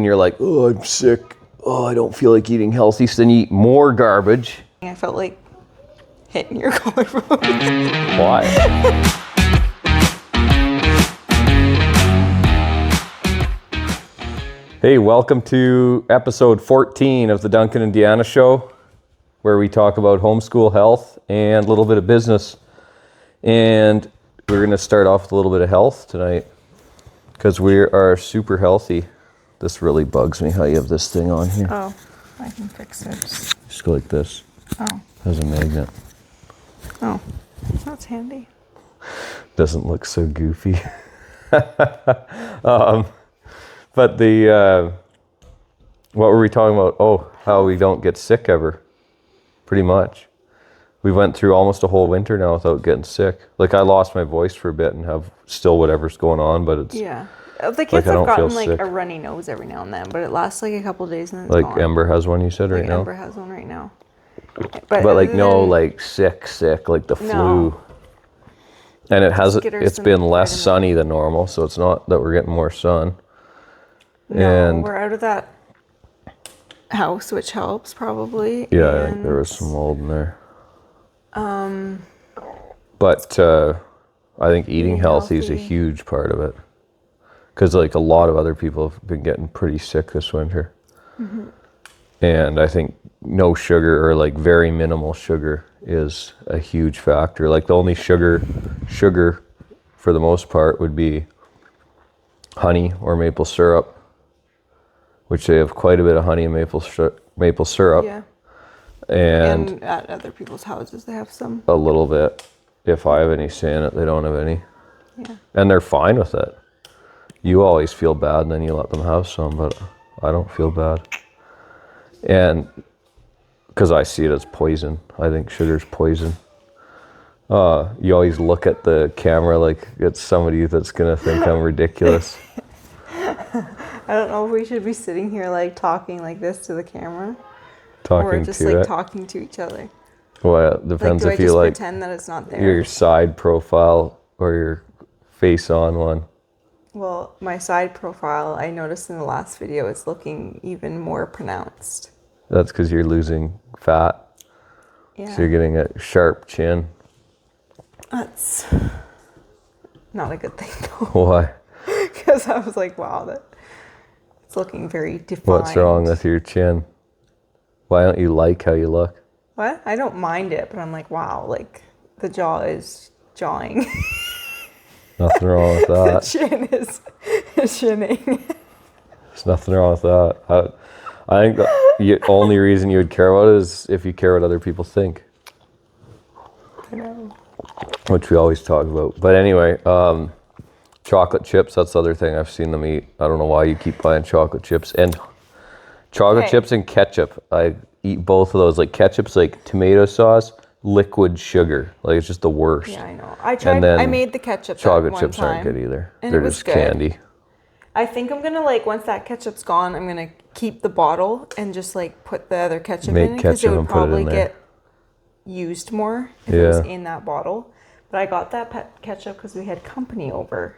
and you're like, oh, I'm sick. Oh, I don't feel like eating healthy. So then you eat more garbage. I felt like hitting your collarbone. Why? Hey, welcome to episode 14 of the Duncan and Deanna Show, where we talk about homeschool health and a little bit of business. And we're going to start off with a little bit of health tonight because we are super healthy. This really bugs me how you have this thing on here. Oh, I can fix it. Just go like this. Oh. Has a magnet. Oh, that's handy. Doesn't look so goofy. But what were we talking about? Oh, how we don't get sick ever. Pretty much. We went through almost a whole winter now without getting sick. Like, I lost my voice for a bit and have still whatever's going on, but it's... Yeah. The kids have gotten like a runny nose every now and then, but it lasts like a couple of days and then it's gone. Ember has one, you said, right now? Ember has one right now. But like, no, like sick, like the flu. And it's been less sunny than normal, so it's not that we're getting more sun. No, and we're out of that house, which helps probably. Yeah, I think there was some mold in there. But I think eating healthy is a huge part of it. Because like a lot of other people have been getting pretty sick this winter. Mm-hmm. And I think no sugar or like very minimal sugar is a huge factor. Like the only sugar for the most part would be honey or maple syrup, which they have quite a bit of honey and maple syrup. Yeah. And at other people's houses they have some. A little bit. If I have any say in it, they don't have any. Yeah. And they're fine with it. You always feel bad and then you let them have some, but I don't feel bad. And because I see it as poison. I think sugar's poison. You always look at the camera like it's somebody that's going to think I'm ridiculous. I don't know if we should be sitting here like talking like this to the camera. Talking or just to like it. Talking to each other. Well, it depends like, if you like pretend that it's not there. Your side profile or your face on one. Well, my side profile, I noticed in the last video, is looking even more pronounced. That's because you're losing fat. Yeah. So you're getting a sharp chin. That's not a good thing, though. Why? Because I was like, wow, it's looking very defined. What's wrong with your chin? Why don't you like how you look? What? I don't mind it, but I'm like, wow, like the jaw is jawing. Nothing wrong with that. The chin is shinning. There's nothing wrong with that. I think the only reason you would care about it is if you care what other people think. I know. Which we always talk about. But anyway, chocolate chips, that's the other thing I've seen them eat. I don't know why you keep buying chocolate chips. And chocolate chips and ketchup. I eat both of those. Like ketchup's like tomato sauce, liquid sugar. Like it's just the worst. Yeah, I know. I made the ketchup chocolate that chips one time, aren't good either. and They're it was just good. candy. I think I'm gonna once that ketchup's gone, I'm gonna keep the bottle and just like put the other ketchup in it because it would probably get used more if it was in that bottle. But I got that ketchup because we had company over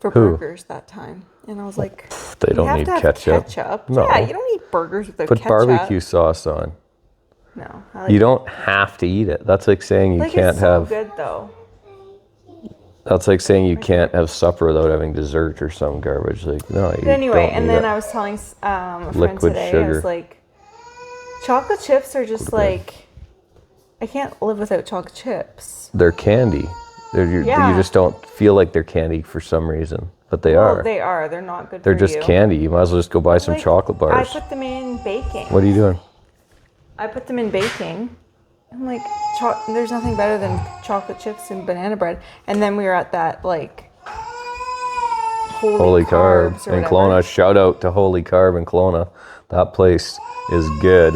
for burgers that time, and I was like, they don't need ketchup. No. Yeah, you don't eat burgers without ketchup. Put barbecue sauce on. No, you don't have to eat it. That's like saying you can't have. Good though. That's like saying you can't have supper without having dessert or some garbage. Like, no, you anyway, don't and need then it. I was telling a friend Liquid today, sugar. I was like, chocolate chips are just like, I can't live without chocolate chips. They're candy. You just don't feel like they're candy for some reason, but they are. They are. They're not good They're for you. just candy. You might as well just go buy some chocolate bars. I put them in baking. What are you doing? I put them in baking. I'm like, there's nothing better than chocolate chips and banana bread. And then we were at that, like, Holy Carbs in Kelowna. Shout out to Holy Carb in Kelowna. That place is good.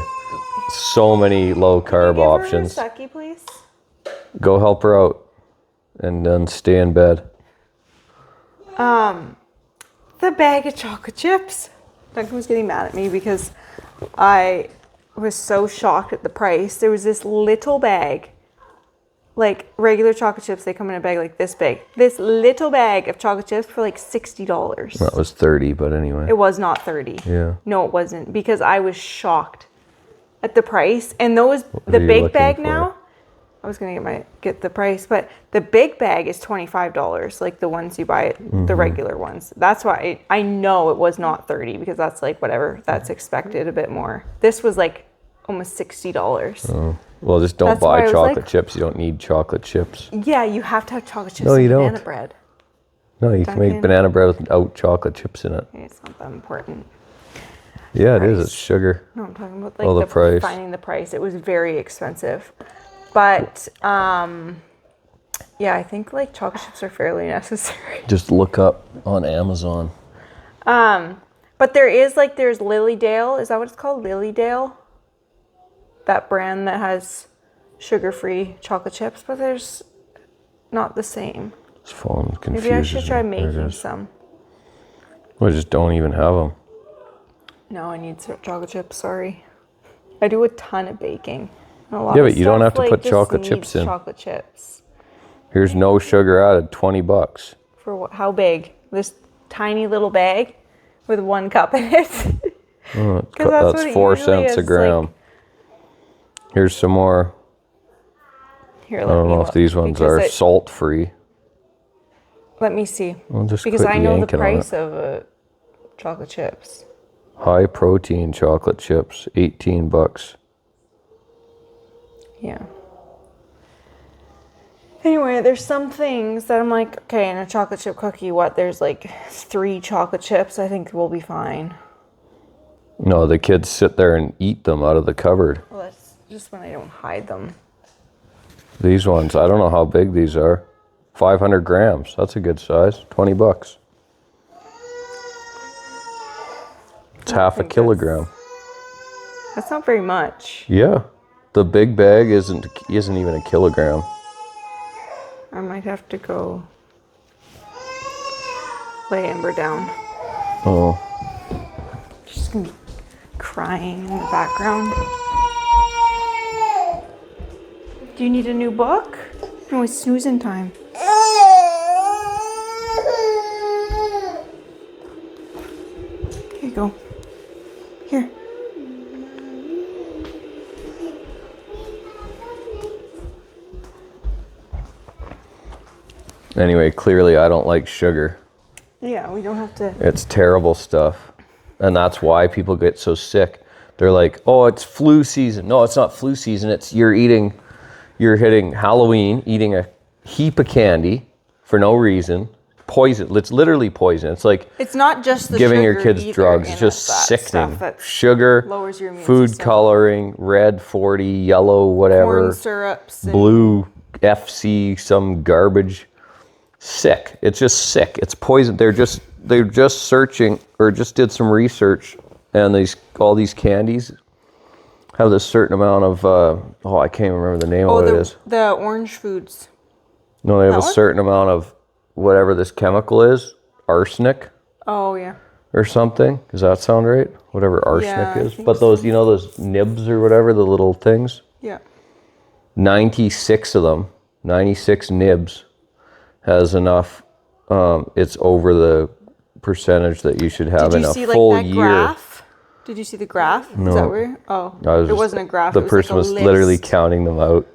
So many low carb options. Can you give her a Sucky, please? Go help her out and then stay in bed. The bag of chocolate chips. Duncan was getting mad at me because I was so shocked at the price. There was this little bag like regular chocolate chips, they come in a bag like this big. This little bag of chocolate chips for like $60. That was 30, but anyway. It was not 30. Yeah. No, it wasn't, because I was shocked at the price. And those, the big bag now, I was gonna get the price, but the big bag is $25, like the ones you buy at the regular ones. That's why I know it was not 30, because that's like whatever, that's expected a bit more. This was like almost $60. Oh. Well, just don't buy chocolate chips. You don't need chocolate chips. Yeah, you have to have chocolate chips no, you and don't. banana bread. No, you can make banana bread without chocolate chips in it. Okay, it's not that important. Yeah, it is. It's sugar. No, I'm talking about like the price. Finding the price. It was very expensive. But yeah, I think like chocolate chips are fairly necessary. Just look up on Amazon. But there's Lilydale. Is that what it's called? Lilydale? That brand that has sugar-free chocolate chips, but there's not the same. This phone confuses Maybe I should try me. making some. Well, just don't even have them. No, I need chocolate chips. Sorry. I do a ton of baking. Yeah, but you don't have to put chocolate chips in. Chocolate chips. Here's no sugar added, $20. For what? How big? This tiny little bag with 1 cup in it. That's 4 cents a gram. Like, here's some more. Here, I don't know if these ones are salt free. Let me see. Because I know the price of chocolate chips. High protein chocolate chips, $18. Yeah. Anyway, there's some things that I'm like, okay, in a chocolate chip cookie, there's like 3 chocolate chips. I think we'll be fine. No, the kids sit there and eat them out of the cupboard. Well, that's just when I don't hide them. These ones, I don't know how big these are. 500 grams. That's a good size. $20. It's half a kilogram. That's not very much. Yeah. The big bag isn't even a kilogram. I might have to go lay Amber down. Oh. She's gonna be crying in the background. Do you need a new book? No, it's snoozing time. Here you go. Here. Anyway, clearly I don't like sugar. Yeah, we don't have to. It's terrible stuff. And that's why people get so sick. They're like, oh, it's flu season. No, it's not flu season. It's you're hitting Halloween, eating a heap of candy for no reason. Poison. It's literally poison. It's like it's not just the giving your kids drugs. It's just sickening. Sugar, lowers your immune food system. coloring, red 40, yellow, whatever. Corn syrups. Blue, FC, some garbage. Sick. It's just sick. It's poison. They're just searching or just did some research, and all these candies have this certain amount of I can't remember the name of what it is. The orange foods. No, they have a certain amount of whatever this chemical is, arsenic. Oh yeah. Or something. Does that sound right? Whatever arsenic is. But those, those nibs or whatever, the little things. Yeah. 96 of them, 96 nibs. Has enough, it's over the percentage that you should have in a full year. Graph? Did you see the graph? No. Is that where? Oh, it wasn't a graph. The person was literally counting them out.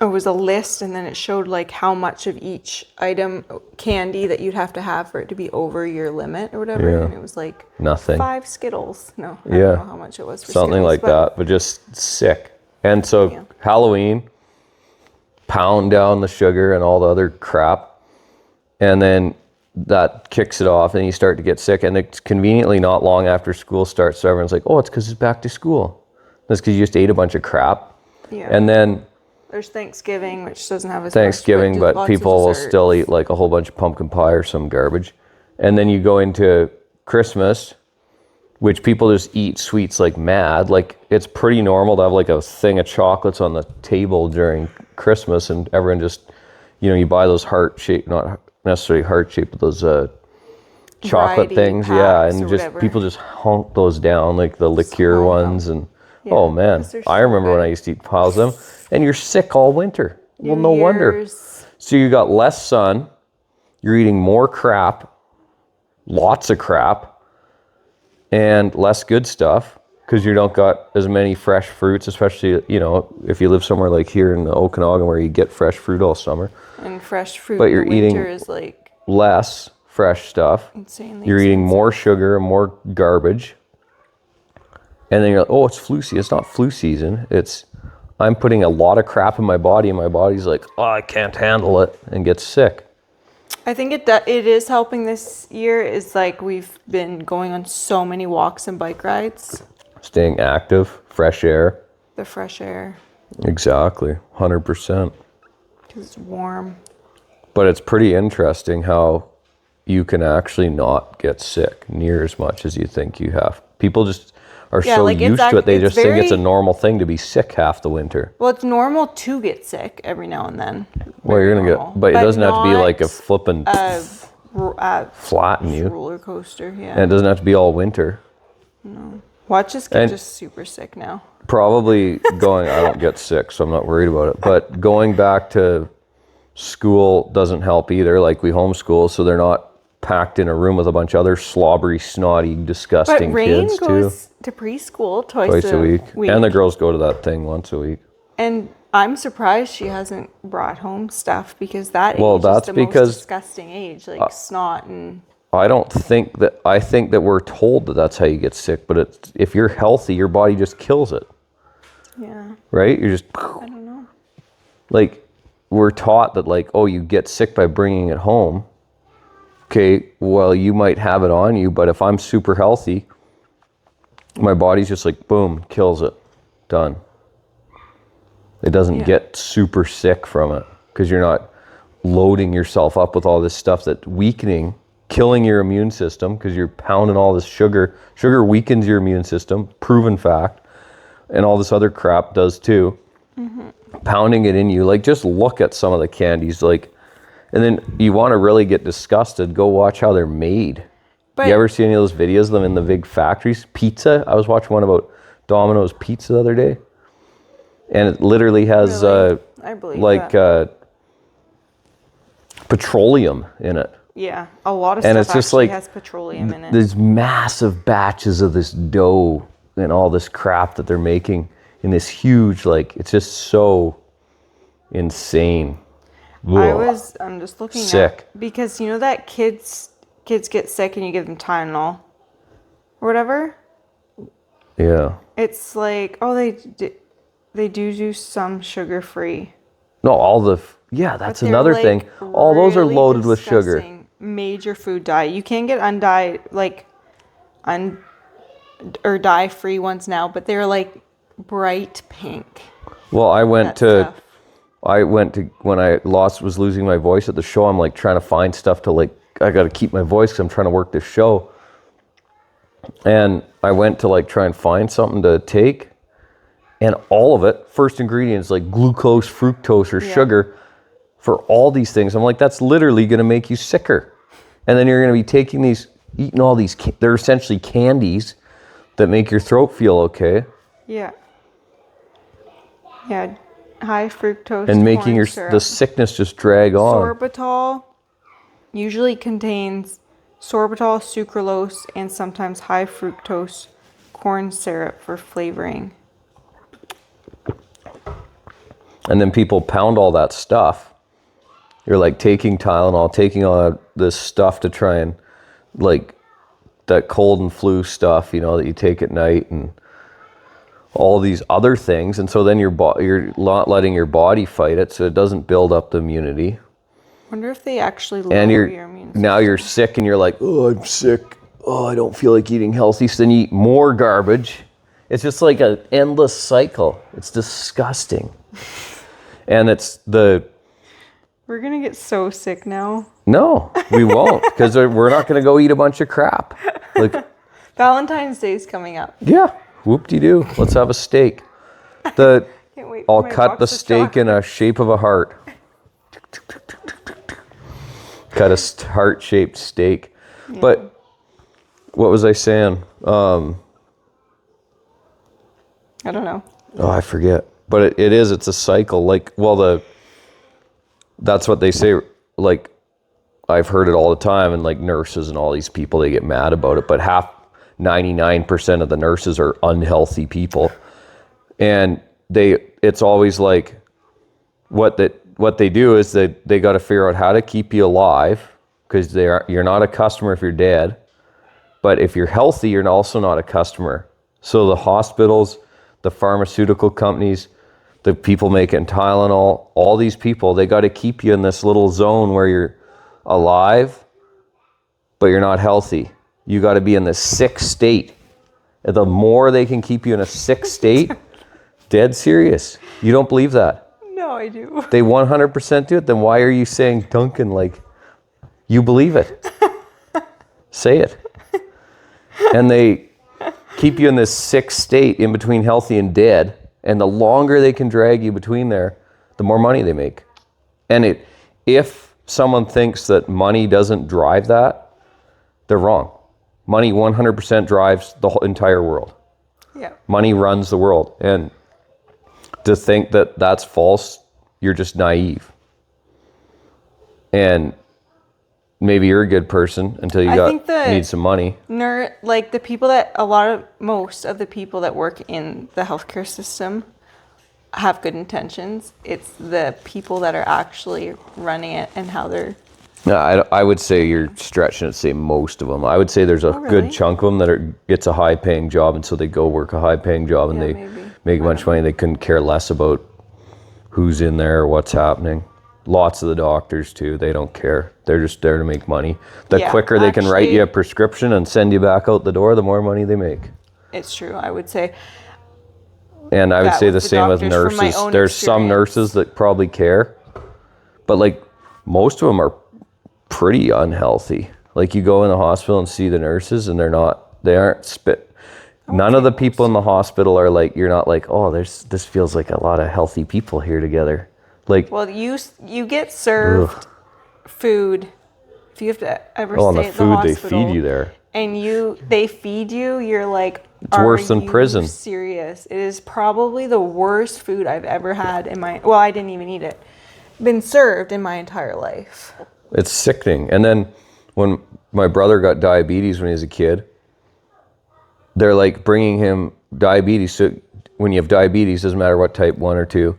It was a list, and then it showed like how much of each item candy that you'd have to have for it to be over your limit or whatever. Yeah. And it was like nothing. 5 Skittles. No, I don't know how much it was for something Skittles, like that, but just sick. And so Halloween, pound down the sugar and all the other crap, and then that kicks it off, and you start to get sick. And it's conveniently not long after school starts, so everyone's like, oh, it's because it's back to school. That's because you just ate a bunch of crap. Yeah. And then there's Thanksgiving, which doesn't have as Thanksgiving, much, but people will still eat like a whole bunch of pumpkin pie or some garbage. And then you go into Christmas, which people just eat sweets like mad. Like, it's pretty normal to have like a thing of chocolates on the table during Christmas, and everyone just, you buy those heart-shaped, not necessarily heart-shaped, but those chocolate things. Yeah, and just whatever. People just honk those down, like the liqueur ones. And oh man, I remember when I used to eat piles of them. and you're sick all winter. Well, no wonder. So you got less sun, you're eating more crap, lots of crap, and less good stuff because you don't got as many fresh fruits, especially, you know, if you live somewhere like here in the Okanagan where you get fresh fruit all summer. And fresh fruit but you're eating is like less fresh stuff. Insanely you're eating expensive. more sugar and more garbage. And then you're like, oh, it's flu season. It's not flu season. It's I'm putting a lot of crap in my body, and my body's like, oh, I can't handle it, and gets sick. I think it is helping this year. Is like we've been going on so many walks and bike rides. Staying active, fresh air. The fresh air. Exactly, 100%. Because it's warm. But it's pretty interesting how you can actually not get sick near as much as you think you have. People just are so used to it, they just think it's a normal thing to be sick half the winter. Well, it's normal to get sick every now and then. Well, you're going to get, but it doesn't have to be like a flippin' flatten you. Roller coaster, yeah. And it doesn't have to be all winter. No. Watch us get just super sick now. Probably going, I don't get sick, so I'm not worried about it. But going back to school doesn't help either. Like we homeschool, so they're not packed in a room with a bunch of other slobbery, snotty, disgusting kids too. But Rain goes to preschool twice a week. And the girls go to that thing once a week. And I'm surprised she hasn't brought home stuff because that age is the most disgusting age, like snot and... I think that we're told that that's how you get sick, but if you're healthy, your body just kills it. Yeah. Right? You're just... I don't know. Like, we're taught that, like, oh, you get sick by bringing it home. Okay, well, you might have it on you, but if I'm super healthy, my body's just like, boom, kills it. Done. It doesn't get super sick from it because you're not loading yourself up with all this stuff that's weakening, killing your immune system because you're pounding all this sugar. Sugar weakens your immune system, proven fact, and all this other crap does too. Mm-hmm. Pounding it in you. Like, just look at some of the candies, like, and then you want to really get disgusted, go watch how they're made. But you ever see any of those videos of them in the big factories? Pizza, I was watching one about Domino's Pizza the other day, and it literally has I believe petroleum in it. Yeah, a lot of stuff actually has petroleum in it. There's massive batches of this dough and all this crap that they're making in this huge, like, it's just so insane. I'm just looking sick because you know that kids get sick and you give them Tylenol or whatever. Yeah. It's like, oh, they do some sugar free. No, that's another thing. All those are loaded with sugar. Major food dye. You can get or dye free ones now, but they're like bright pink. Well, I went to when I was losing my voice at the show. I'm like trying to find stuff to, like, I got to keep my voice because I'm trying to work this show. And I went to, like, try and find something to take, and all of it, first ingredients like glucose, fructose, or sugar for all these things. I'm like, that's literally going to make you sicker. And then you're going to be eating all these. They're essentially candies that make your throat feel okay. Yeah. Yeah. High fructose and making the sickness just drag on. Sorbitol usually contains sorbitol, sucralose, and sometimes high fructose corn syrup for flavoring. And then people pound all that stuff. You're like taking Tylenol, taking all this stuff to try and, like, that cold and flu stuff, you know, that you take at night, and all these other things, and so then you're not letting your body fight it, so it doesn't build up the immunity. Wonder if they actually lower your immune system. Now you're sick, and you're like, oh, I'm sick. Oh, I don't feel like eating healthy. So then you eat more garbage. It's just like an endless cycle. It's disgusting. And we're gonna get so sick now. No, we won't, because we're not gonna go eat a bunch of crap. Like, Valentine's Day's coming up. Yeah. Whoop-de-doo. Let's have a steak. I'll cut the steak in a shape of a heart. Cut a heart-shaped steak. Yeah. But what was I saying? I don't know. Oh, I forget. But it's a cycle. Like, well, that's what they say. Like, I've heard it all the time, and like nurses and all these people, they get mad about it, but 99% of the nurses are unhealthy people. And it's always like, what they do is they got to figure out how to keep you alive, because you're not a customer if you're dead, but if you're healthy, you're also not a customer. So the hospitals, the pharmaceutical companies, the people making Tylenol, all these people, they got to keep you in this little zone where you're alive, but you're not healthy. You got to be in the sick state. The more they can keep you in a sick state, dead serious. You don't believe that? No, I do. They 100% do it. Then why are you saying, Duncan, like, you believe it? Say it. And they keep you in this sick state in between healthy and dead. And the longer they can drag you between there, the more money they make. And if someone thinks that money doesn't drive that, they're wrong. Money 100% drives the whole entire world. Yeah. Money runs the world. And to think that that's false, you're just naive. And maybe you're a good person until you need some money. Like most of the people that work in the healthcare system have good intentions. It's the people that are actually running it and how they're... No, I would say you're stretching it to say most of them. I would say there's a good chunk of them that gets a high-paying job, and so they go work a high-paying job, and they make a bunch of money. They couldn't care less about who's in there or what's happening. Lots of the doctors, too, they don't care. They're just there to make money. The quicker they can write you a prescription and send you back out the door, the more money they make. It's true, I would say. And I would say the same with nurses. There's some nurses that probably care, but like most of them are pretty unhealthy. Like you go in the hospital and see the nurses, and they aren't spit. None of the people in the hospital are like, you're not like, oh, this feels like a lot of healthy people here together. Like, well, you get served food. If you have to ever stay at the hospital, they feed you there, and they feed you, you're like, it's worse than prison. Serious? It is probably the worst food I've ever had in my. Well, I didn't even eat it. Been served in my entire life. It's sickening. And then when my brother got diabetes when he was a kid, they're like bringing him diabetes. So when you have diabetes, doesn't matter what type 1 or 2.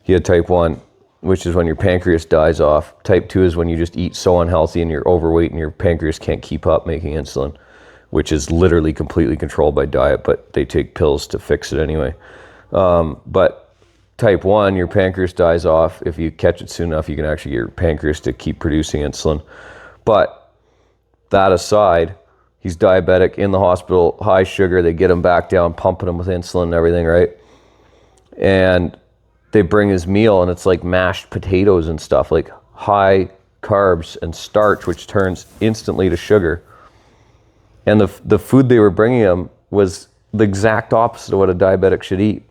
He had type 1, which is when your pancreas dies off. Type 2 is when you just eat so unhealthy and you're overweight and your pancreas can't keep up making insulin, which is literally completely controlled by diet, but they take pills to fix it anyway. But type 1, your pancreas dies off. If you catch it soon enough, you can actually get your pancreas to keep producing insulin. But that aside, he's diabetic in the hospital, high sugar. They get him back down, pumping him with insulin and everything, right? And they bring his meal, and it's like mashed potatoes and stuff, like high carbs and starch, which turns instantly to sugar. And the food they were bringing him was the exact opposite of what a diabetic should eat.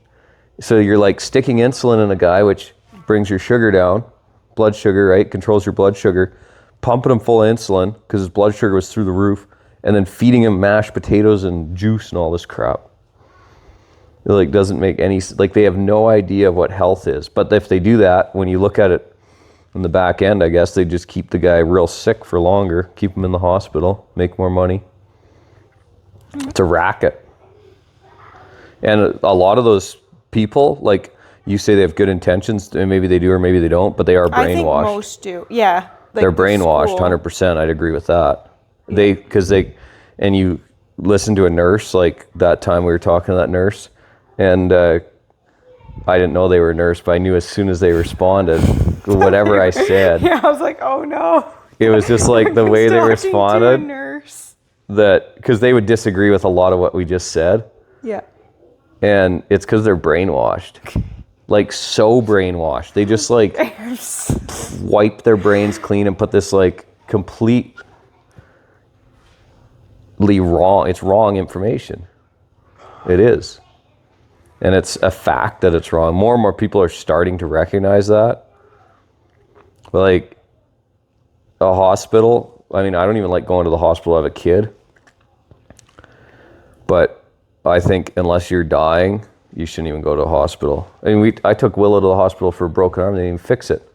So you're like sticking insulin in a guy, which brings your sugar down, blood sugar, right? Controls your blood sugar, pumping him full of insulin because his blood sugar was through the roof, and then feeding him mashed potatoes and juice and all this crap. It like doesn't make any, like they have no idea of what health is. But if they do that, when you look at it in the back end, I guess they just keep the guy real sick for longer, keep him in the hospital, make more money. It's a racket. And a lot of those people, like you say they have good intentions, and maybe they do or maybe they don't, but they are brainwashed. I think most do, yeah. Like they're brainwashed, 100%. I'd agree with that. Yeah. And you listen to a nurse, like that time we were talking to that nurse, and I didn't know they were a nurse, but I knew as soon as they responded, whatever I said. Yeah, I was like, oh no. It was just like the way they responded. That, because they would disagree with a lot of what we just said. Yeah. And it's because they're brainwashed. Like so brainwashed. They just like wipe their brains clean and put this like completely wrong. It's wrong information. It is. And it's a fact that it's wrong. More and more people are starting to recognize that. But like a hospital, I mean, I don't even like going to the hospital as a kid. But I think unless you're dying, you shouldn't even go to a hospital. I mean, I took Willow to the hospital for a broken arm. They didn't even fix it.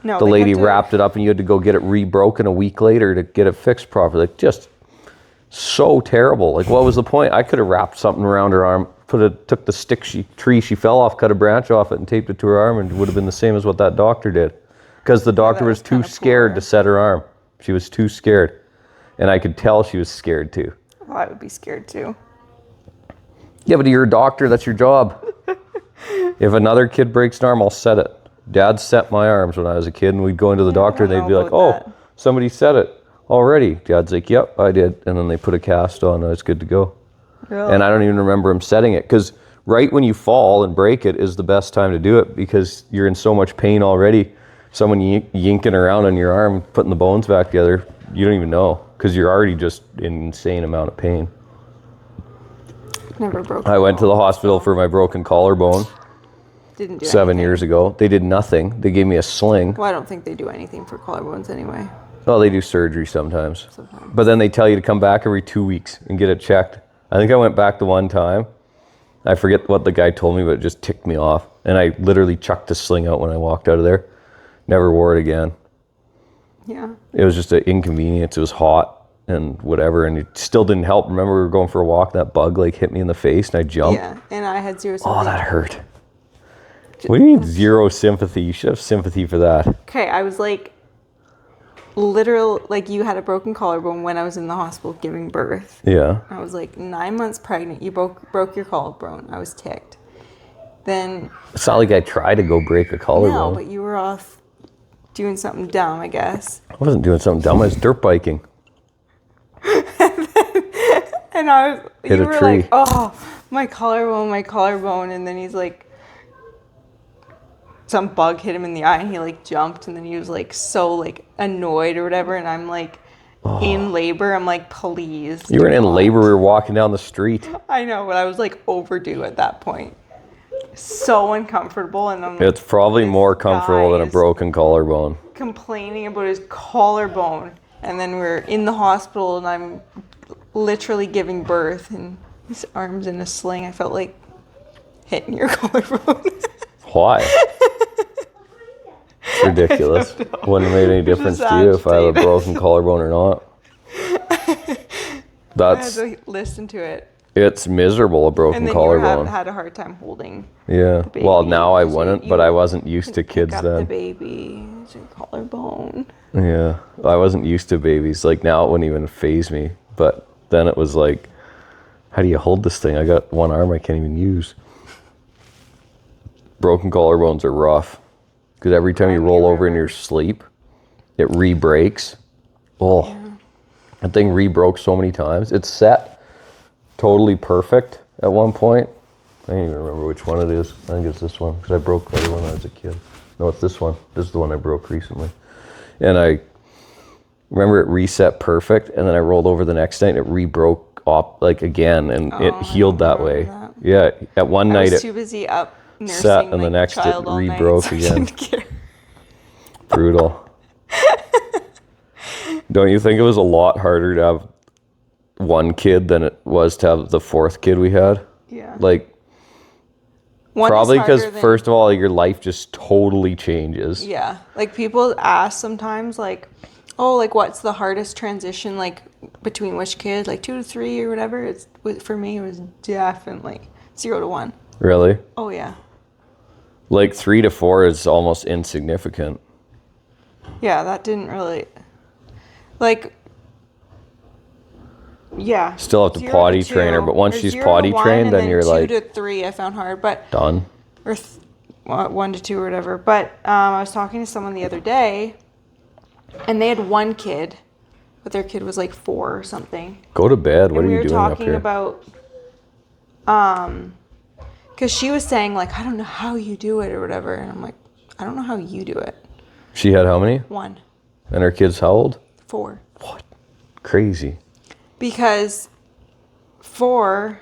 No, the lady wrapped it up and you had to go get it re-broken a week later to get it fixed properly. Like, just so terrible. Like, what was the point? I could have wrapped something around her arm, took the tree she fell off, cut a branch off it and taped it to her arm, and it would have been the same as what that doctor did. Because the doctor was too scared to set her arm. She was too scared. And I could tell she was scared too. Well, I would be scared too. Yeah, but you're a doctor, that's your job. If another kid breaks an arm, I'll set it. Dad set my arms when I was a kid, and we'd go into the doctor and they'd be like, oh, somebody set it already. Dad's like, yep, I did. And then they put a cast on and it's good to go. Really? And I don't even remember him setting it, because right when you fall and break it is the best time to do it, because you're in so much pain already. Someone yinking around on your arm, putting the bones back together, you don't even know, because you're already just in an insane amount of pain. Never broke. I went to the hospital for my broken collarbone. Didn't do 7 years ago. They did nothing. They gave me a sling. Well, I don't think they do anything for collarbones anyway. Well, they do surgery sometimes. But then they tell you to come back every 2 weeks and get it checked. I think I went back the one time. I forget what the guy told me, but it just ticked me off. And I literally chucked the sling out when I walked out of there. Never wore it again. Yeah. It was just an inconvenience. It was hot and whatever, and it still didn't help. Remember, we were going for a walk, that bug like hit me in the face and I jumped. Yeah, and I had zero sympathy. Oh, that hurt. What do you mean zero sympathy? You should have sympathy for that. Okay, I was like, literal, like, you had a broken collarbone when I was in the hospital giving birth. Yeah. I was like 9 months pregnant. You broke your collarbone. I was ticked. Then it's not like I tried to go break a collarbone. No, but you were off doing something dumb, I guess. I wasn't doing something dumb. I was dirt biking. And I was, hit you a were tree. Like, oh, my collarbone. And then he's like, some bug hit him in the eye and he like jumped, and then he was like so like annoyed or whatever, and I'm like in labor. I'm like, please. You weren't in labor, we were walking down the street. I know, but I was like overdue at that point. So uncomfortable, and I'm it's probably more comfortable than a broken collarbone. Complaining about his collarbone, and then we're in the hospital and I'm literally giving birth and his arm's in a sling. I felt like hitting your collarbone. Why? It's ridiculous. Wouldn't have made any difference to you if I had a broken collarbone or not. That's. I had to listen to it. It's miserable, a broken collarbone. And then you had a hard time holding. Yeah. The baby. Well, now I wouldn't, but I wasn't used to kids then. The baby, it's your collarbone. Yeah, I wasn't used to babies. Like, now it wouldn't even faze me, but then it was like, how do you hold this thing? I got one arm I can't even use. Broken collarbones are rough, because every time you roll over in your sleep, it re-breaks. Oh, yeah. That thing re-broke so many times. It's set totally perfect at one point. I don't even remember which one it is. I think it's this one, because I broke the other one when I was a kid. No, it's this one. This is the one I broke recently. And I remember it reset perfect, and then I rolled over the next night and it re-broke up like again, and it healed that way. That. Yeah, at one night I was too busy up nursing set, and the next it re-broke again. Brutal. Don't you think it was a lot harder to have one kid than it was to have the fourth kid we had? Yeah. Like, one probably because first of all, your life just totally changes. Yeah. Like, people ask sometimes, like, oh, like, what's the hardest transition, like, between which kid? Like, 2 to 3 or whatever? For me, it was definitely 0 to 1. Really? Oh, yeah. Like, 3 to 4 is almost insignificant. Yeah, that didn't really... Like... Yeah. Still have to potty train her, but once she's potty trained, then you're like 2 to 3 I found hard, but done. Or 1 to 2 or whatever. But I was talking to someone the other day, and they had one kid, but their kid was like 4 or something. Go to bed. What are you doing up here? We were talking about because she was saying like, I don't know how you do it or whatever, and I'm like, I don't know how you do it. She had how many? 1. And her kid's how old? 4. What? Crazy. Because 4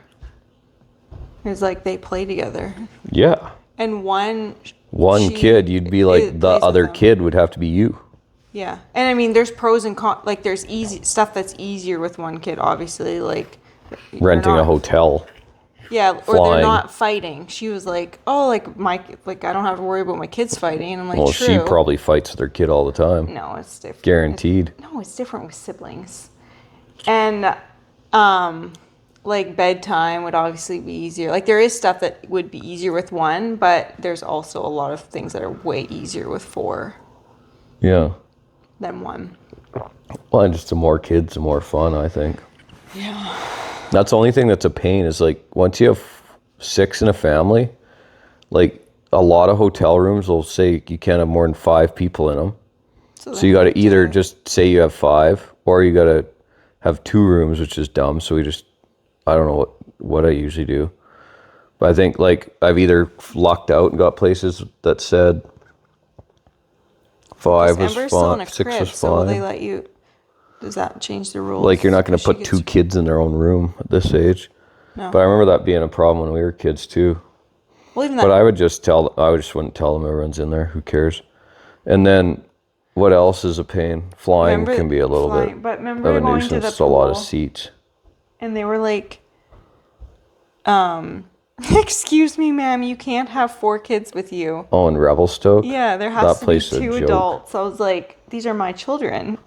is like they play together. Yeah. And one kid, you'd be like the other kid would have to be you. Yeah. And I mean, there's pros and cons. Like, there's easy stuff that's easier with one kid, obviously. Like renting a hotel. Yeah, or flying. they're not fighting. She was like, "Oh, like I don't have to worry about my kids fighting." And I'm like, well, true. she probably fights with her kid all the time. No, it's different. Guaranteed. It's different with siblings. And like bedtime would obviously be easier. Like there is stuff that would be easier with one, but there's also a lot of things that are way easier with 4. Yeah. Than 1. Well, and just the more kids, the more fun, I think. Yeah. That's the only thing that's a pain is like once you have 6 in a family, like a lot of hotel rooms will say you can't have more than 5 people in them. So you got to either just say you have 5 or you got to have 2 rooms, which is dumb. So I don't know what I usually do. But I think like I've either lucked out and got places that said 5 was fine, 6 was fine. So will they let you? Does that change the rules? Like you're not going to put 2 kids in their own room at this age. No. But I remember that being a problem when we were kids too. Well, even but I just wouldn't tell them everyone's in there. Who cares? And then what else is a pain? Flying can be a little bit but of a nuisance. It's a lot of seats. And they were like, excuse me, ma'am, you can't have 4 kids with you. Oh, in Revelstoke? Yeah, there has to be 2 adults. I was like, these are my children.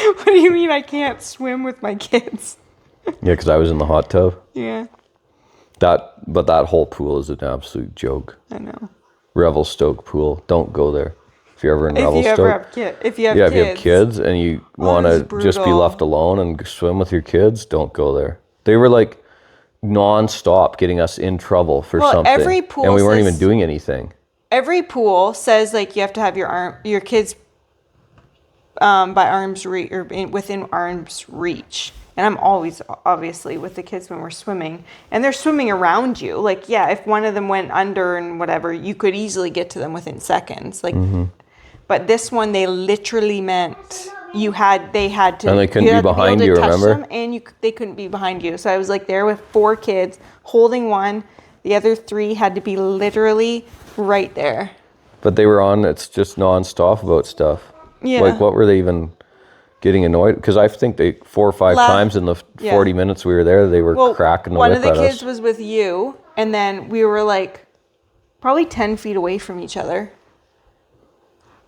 What do you mean I can't swim with my kids? Yeah, because I was in the hot tub. Yeah. But that whole pool is an absolute joke. I know. Revelstoke pool. Don't go there. If you're ever in Revelstoke. If you have kids and you want to just be left alone and swim with your kids, don't go there. They were like non-stop getting us in trouble for something. Every pool and we weren't even doing anything. Every pool says like you have to have your kids by arm's reach or within arm's reach. And I'm always obviously with the kids when we're swimming, and they're swimming around you. Like, yeah, if one of them went under and whatever, you could easily get to them within seconds. Like, but this one, they literally meant they had to. And they couldn't be behind you, remember? Them, and they couldn't be behind you. So I was like there with 4 kids holding one. The other 3 had to be literally right there. But they were on. It's just nonstop about stuff. Yeah. Like, what were they even getting annoyed? Because I think 4 or 5 times in the 40 minutes we were there, they were cracking the whip at us. One of the kids was with you, and then we were like probably 10 feet away from each other,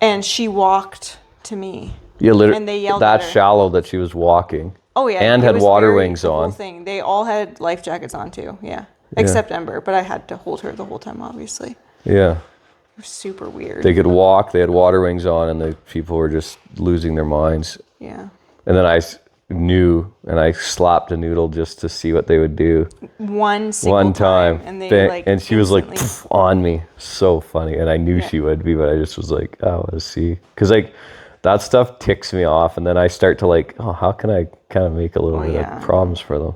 and she walked to me. Yeah, literally. And they yelled that at her. Shallow that she was walking. Oh yeah, and had water wings on. Thing. They all had life jackets on too. Yeah, except Ember, but I had to hold her the whole time, obviously. Yeah. It was super weird. They could walk. They had water wings on, and the people were just losing their minds. Yeah. And then I knew, and I slapped a noodle just to see what they would do. One time, and they and she was like on me. So funny, and I knew she would be, but I just was like, oh, let's see, because like that stuff ticks me off, and then I start to like, oh, how can I kind of make a little bit of problems for them?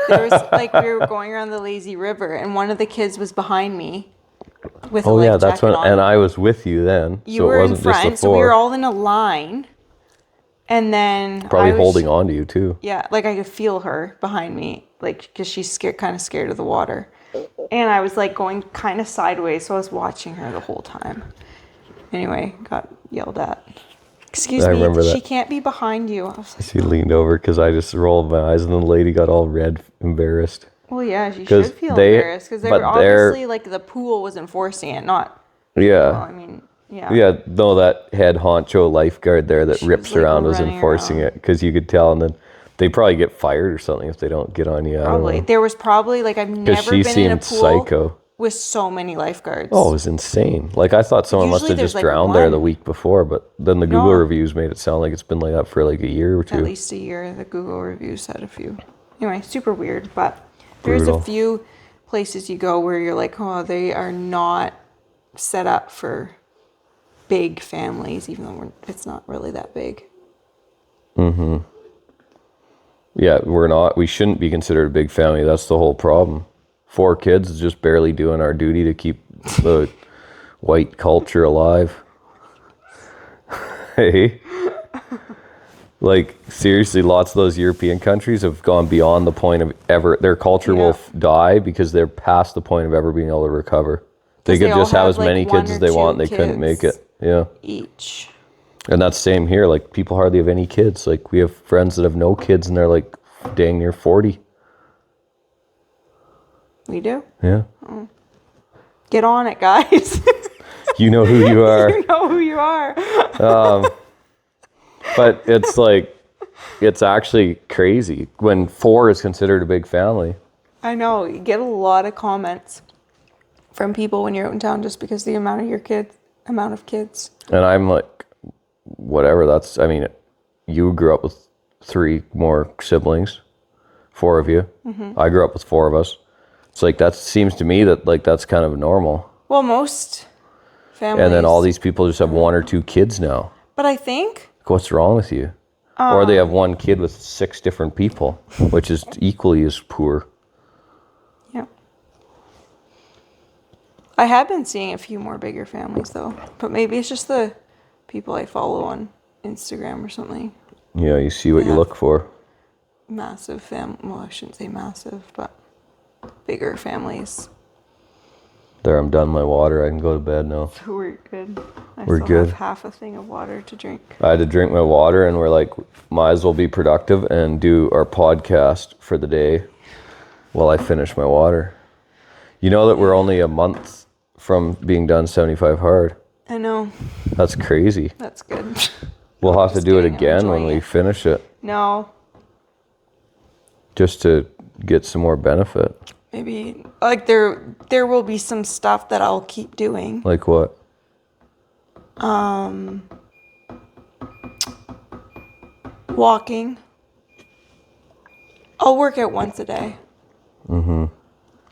There was like we were going around the lazy river, and one of the kids was behind me. With that's when, and I was with you then. You were in front, so we were all in a line, and then probably holding on to you too. Yeah, like I could feel her behind me, like because she's kind of scared of the water, and I was like going kind of sideways, so I was watching her the whole time. Anyway, got yelled at. Excuse me, she can't be behind you. I was like, she leaned over because I just rolled my eyes, and then the lady got all red, embarrassed. Well, yeah, she should feel embarrassed because they were obviously like the pool was enforcing it, not. Yeah. Well, I mean, yeah. Yeah, no, that head honcho lifeguard there that rips around was enforcing it because you could tell, and then they probably get fired or something if they don't get on you. Probably. There was probably like I've never been in a pool with so many lifeguards. Oh, it was insane. Like I thought someone must have just drowned there the week before, but then the Google reviews made it sound like it's been like that for like a year or 2. At least a year. The Google reviews had a few. Anyway, super weird, but. There's a few places you go where you're like, oh, they are not set up for big families, even though it's not really that big. Mm-hmm. Yeah, we shouldn't be considered a big family. That's the whole problem. 4 kids is just barely doing our duty to keep the white culture alive. Hey. Like, seriously, lots of those European countries have gone beyond the point of their culture will die because they're past the point of ever being able to recover. They could just have as many kids as they want, and they couldn't make it. Yeah. Each. And that's same here. Like, people hardly have any kids. Like, we have friends that have no kids, and they're like dang near 40. We do? Yeah. Oh. Get on it, guys. You know who you are. You know who you are. But it's like, it's actually crazy when 4 is considered a big family. I know. You get a lot of comments from people when you're out in town just because the amount of kids. And I'm like, whatever, I mean, you grew up with 3 more siblings, 4 of you. Mm-hmm. I grew up with 4 of us. It's like, that seems to me that like that's kind of normal. Well, most families. And then all these people just have 1 or 2 kids now. But I think. What's wrong with you? Or they have 1 kid with 6 different people, which is equally as poor. Yeah. I have been seeing a few more bigger families though, but maybe it's just the people I follow on Instagram or something. Yeah, you see what you look for. Massive well, I shouldn't say massive, but bigger families. There, I'm done my water. I can go to bed now. So we're good. We're good. Have half a thing of water to drink. I had to drink my water, and we're like, might as well be productive and do our podcast for the day while I finish my water. You know that we're only a month from being done 75 hard. I know. That's crazy. That's good. We'll have to do it again when we finish it. No. Just to get some more benefit. Maybe like there will be some stuff that I'll keep doing. Like what? Walking. I'll work out once a day. Mm-hmm.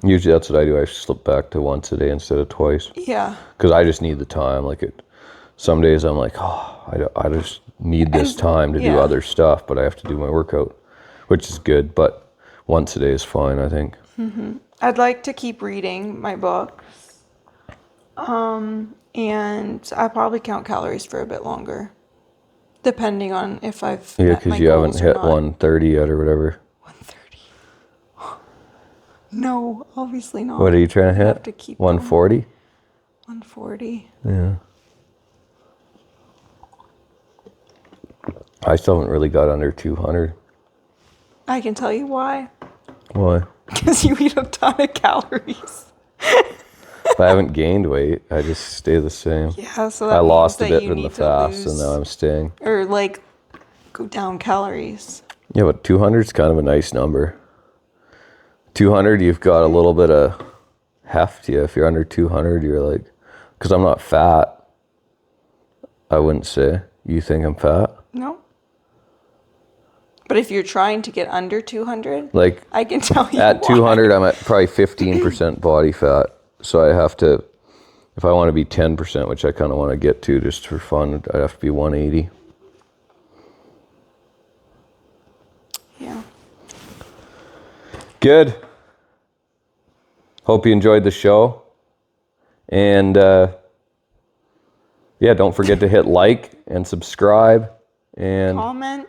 Usually that's what I do. I slip back to once a day instead of twice. Yeah. Because I just need the time. Some days I'm like, I just need this time to do other stuff, but I have to do my workout, which is good. But once a day is fine, I think. Mm-hmm. I'd like to keep reading my books. And I probably count calories for a bit longer, depending on if I've met my because you haven't hit not. 130 yet or whatever. 130. No, obviously not. What are you trying to hit? I have to keep 140? 140. Yeah. I still haven't really got under 200. I can tell you why. Why? Because you eat a ton of calories. I haven't gained weight. I just stay the same. Yeah, so that I lost a means that bit you in the need to fast, lose, and now I'm staying. or like go down calories. Yeah, but 200 is kind of a nice number. 200, you've got a little bit of heft. Yeah, if you're under 200, you're like, because I'm not fat. I wouldn't say. You think I'm fat? No. But if you're trying to get under 200, like I can tell you at why. 200, I'm at probably 15% body fat. So I have to, if I want to be 10%, which I kind of want to get to just for fun, I'd have to be 180. Yeah. Good. Hope you enjoyed the show. And don't forget to hit like and subscribe and comment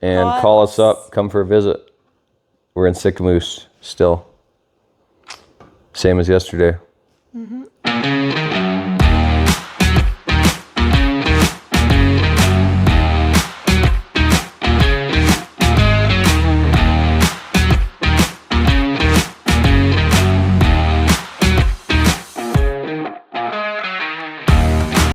and thoughts. Call us up. Come for a visit. We're in Sicamous still. Same as yesterday.